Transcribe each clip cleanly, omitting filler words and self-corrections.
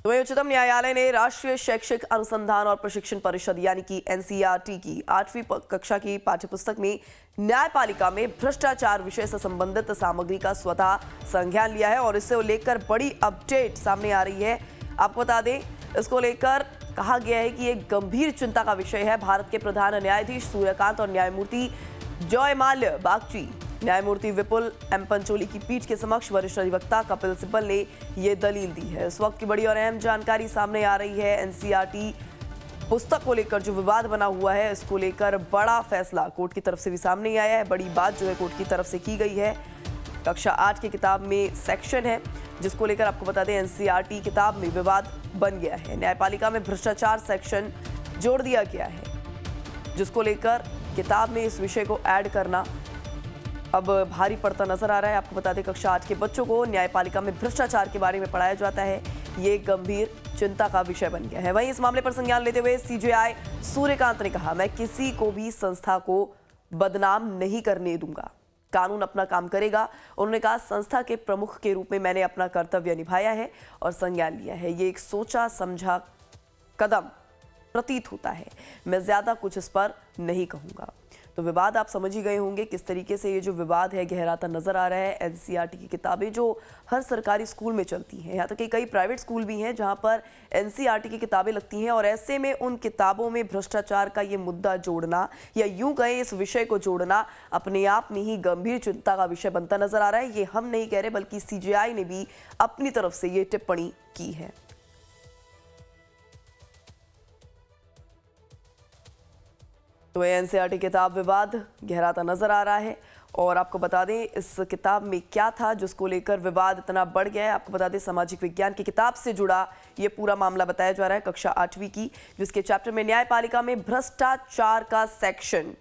तो वहीं उच्चतम न्यायालय ने राष्ट्रीय शैक्षिक अनुसंधान और प्रशिक्षण परिषद यानी कि एनसीईआरटी की 8वीं कक्षा की पाठ्यपुस्तक में न्यायपालिका में भ्रष्टाचार विषय से संबंधित सामग्री का स्वतः संज्ञान लिया है और इससे लेकर बड़ी अपडेट सामने आ रही है। आपको बता दें, इसको लेकर कहा गया है कि एक गंभीर चिंता का विषय है। भारत के प्रधान न्यायाधीश सूर्यकांत और न्यायमूर्ति जयमाल्य बागची, न्यायमूर्ति विपुल एम पंचोली की पीठ के समक्ष वरिष्ठ अधिवक्ता कपिल सिब्बल ने ये दलील दी है। इस वक्त की बड़ी और अहम जानकारी सामने आ रही है। एनसीईआरटी पुस्तक को लेकर जो विवाद बना हुआ है, इसको लेकर बड़ा फैसला कोर्ट की तरफ से भी सामने आया है। बड़ी बात जो है कोर्ट की तरफ से की गई है। कक्षा 8 की किताब में सेक्शन है जिसको लेकर आपको बता दें, एनसीईआरटी किताब में विवाद बन गया है। न्यायपालिका में भ्रष्टाचार सेक्शन जोड़ दिया गया है, जिसको लेकर किताब में इस विषय को ऐड करना अब भारी पड़ता नजर आ रहा है। आपको बता दें, कक्षा 8 के बच्चों को न्यायपालिका में भ्रष्टाचार के बारे में पढ़ाया जाता है, ये गंभीर चिंता का विषय बन गया है। वहीं इस मामले पर संज्ञान लेते हुए सीजेआई सूर्यकांत ने कहा, मैं किसी को भी संस्था को बदनाम नहीं करने दूंगा, कानून अपना काम करेगा। उन्होंने कहा, संस्था के प्रमुख के रूप में मैंने अपना कर्तव्य निभाया है और संज्ञान लिया है। ये एक सोचा समझा कदम प्रतीत होता है। मैं ज्यादा कुछ इस पर नहीं कहूंगा। तो विवाद आप समझ ही गए होंगे किस तरीके से ये जो विवाद है गहराता नजर आ रहा है। एनसीईआरटी की किताबें जो हर सरकारी स्कूल में चलती हैं, यहाँ तक कि कई प्राइवेट स्कूल भी हैं जहाँ पर एनसीईआरटी की किताबें लगती हैं, और ऐसे में उन किताबों में भ्रष्टाचार का ये मुद्दा जोड़ना या यूं कहें इस विषय को जोड़ना अपने आप में ही गंभीर चिंता का विषय बनता नजर आ रहा है। ये हम नहीं कह रहे, बल्कि सीजेआई ने भी अपनी तरफ से ये टिप्पणी की है। तो एनसीईआरटी किताब विवाद गहराता नजर आ रहा है। और आपको बता दें, इस किताब में क्या था जिसको लेकर विवाद इतना बढ़ गया है। आपको बता दें, सामाजिक विज्ञान की किताब से जुड़ा ये पूरा मामला बताया जा रहा है, कक्षा 8वीं की, जिसके चैप्टर में न्यायपालिका में भ्रष्टाचार का सेक्शन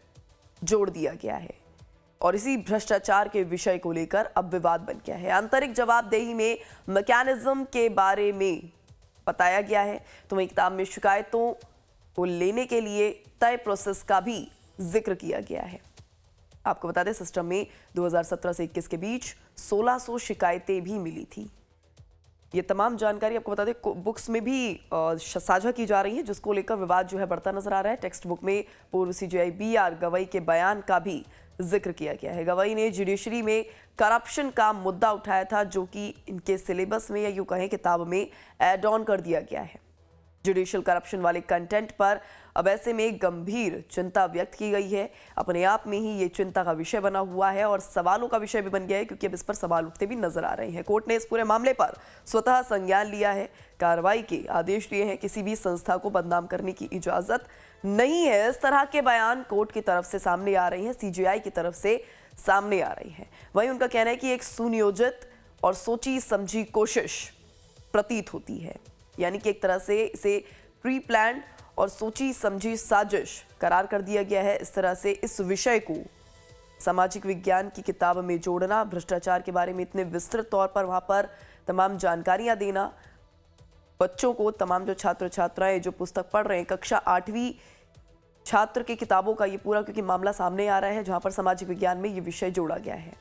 जोड़ दिया गया है और इसी भ्रष्टाचार के विषय को लेकर अब विवाद बन गया है। आंतरिक जवाबदेही में मैकेनिज्म के बारे में बताया गया है। तो वही किताब में शिकायतों को लेने के लिए तय प्रोसेस का भी जिक्र किया गया है। आपको बता दें, सिस्टम में 2017 से 21 के बीच 1600 शिकायतें भी मिली थी। ये तमाम जानकारी आपको बता दें बुक्स में भी साझा की जा रही है, जिसको लेकर विवाद जो है बढ़ता नजर आ रहा है। टेक्स्ट बुक में पूर्व सीजेआई बीआर गवई के बयान का भी जिक्र किया गया है। गवई ने जुडिशरी में करप्शन का मुद्दा उठाया था, जो कि इनके सिलेबस में या यूं कहें किताब में ऐड ऑन कर दिया गया है। जुडिशियल करप्शन वाले कंटेंट पर अब ऐसे में गंभीर चिंता व्यक्त की गई है। अपने आप में ही ये चिंता का विषय बना हुआ है और सवालों का विषय भी बन गया है, क्योंकि अब इस पर सवाल उठते भी नजर आ रहे हैं। कोर्ट ने इस पूरे मामले पर स्वतः संज्ञान लिया है, कार्रवाई के आदेश दिए हैं। किसी भी संस्था को बदनाम करने की इजाजत नहीं है। इस तरह के बयान कोर्ट की तरफ से सामने आ रही हैं, सीजेआई की तरफ से सामने आ रही है। वहीं उनका कहना है कि एक सुनियोजित और सोची समझी कोशिश प्रतीत होती है, यानी कि एक तरह से इसे प्री प्लान और सोची समझी साजिश करार कर दिया गया है। इस तरह से इस विषय को सामाजिक विज्ञान की किताब में जोड़ना, भ्रष्टाचार के बारे में इतने विस्तृत तौर पर वहां पर तमाम जानकारियां देना, बच्चों को, तमाम जो छात्र छात्राएं जो पुस्तक पढ़ रहे हैं, कक्षा 8वीं छात्र की किताबों का ये पूरा क्योंकि मामला सामने आ रहा है, जहां पर सामाजिक विज्ञान में ये विषय जोड़ा गया है।